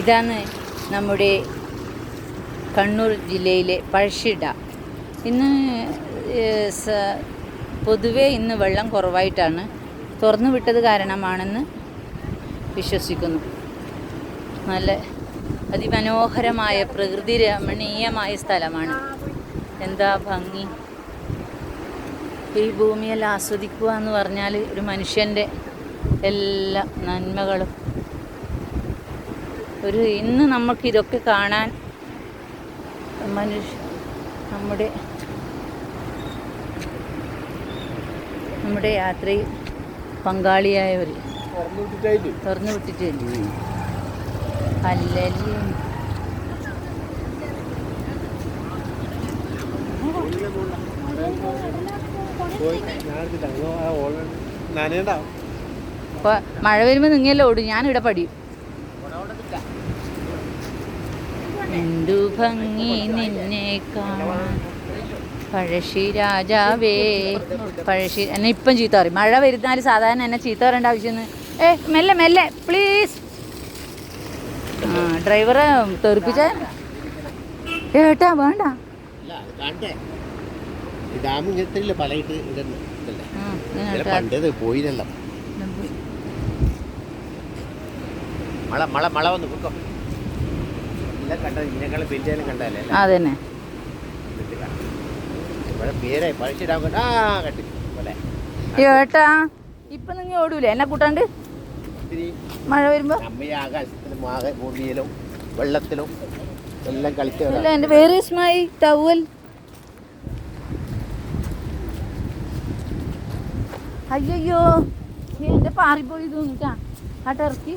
ഇതാണ് നമ്മുടെ കണ്ണൂർ ജില്ലയിലെ പഴശ്ശി ഡാം. ഇന്ന് പൊതുവേ ഇന്ന് വെള്ളം കുറവായിട്ടാണ്, തുറന്നു വിട്ടത് കാരണമാണെന്ന് വിശ്വസിക്കുന്നു. നല്ല അതിമനോഹരമായ പ്രകൃതി രമണീയമായ സ്ഥലമാണ്. എന്താ ഭംഗി! ഈ ഭൂമിയെല്ലാം ആസ്വദിക്കുക എന്ന് പറഞ്ഞാൽ ഒരു മനുഷ്യൻ്റെ എല്ലാ നന്മകളും ഇന്ന് നമുക്ക് ഇതൊക്കെ കാണാൻ നമ്മുടെ യാത്രയിൽ പങ്കാളിയായവർ തുറന്നു വിട്ടിട്ടുണ്ട്. അല്ലെങ്കിൽ മഴ വരുമ്പോൾ നിങ്ങെല്ലാം ഓടും, ഞാനിവിടെ പഠിയും. എന്തു ഭംഗി നിന്നെ കാണാൻ പഴശ്ശി രാജാവേ. പഴശ്ശി എന്നെ ഇപ്പം ചീത്ത പറയും. മഴ വരുന്നാൽ സാധാരണ എന്നെ ചീത്ത പറയേണ്ട ആവശ്യമൊന്നും. മെല്ലെ മെല്ലെ പ്ലീസ്. ഡ്രൈവറെ തെറിപ്പിച്ച ഏട്ടാ വേണ്ട. അതന്നെ ഏട്ടാ ഇപ്പൊ നിങ്ങൾ ഓടൂലേ എന്നെ കൂട്ടാണ്ട്? മഴ വരുമ്പോ ഭൂമിയിലും വെള്ളത്തിലും എല്ലാം കളിക്കുക. എന്റെ വേറെ മൈ ടവൽ. അയ്യോ എന്റെ പാറിപ്പോയി തോന്നിട്ടാ ആ ടർക്കി.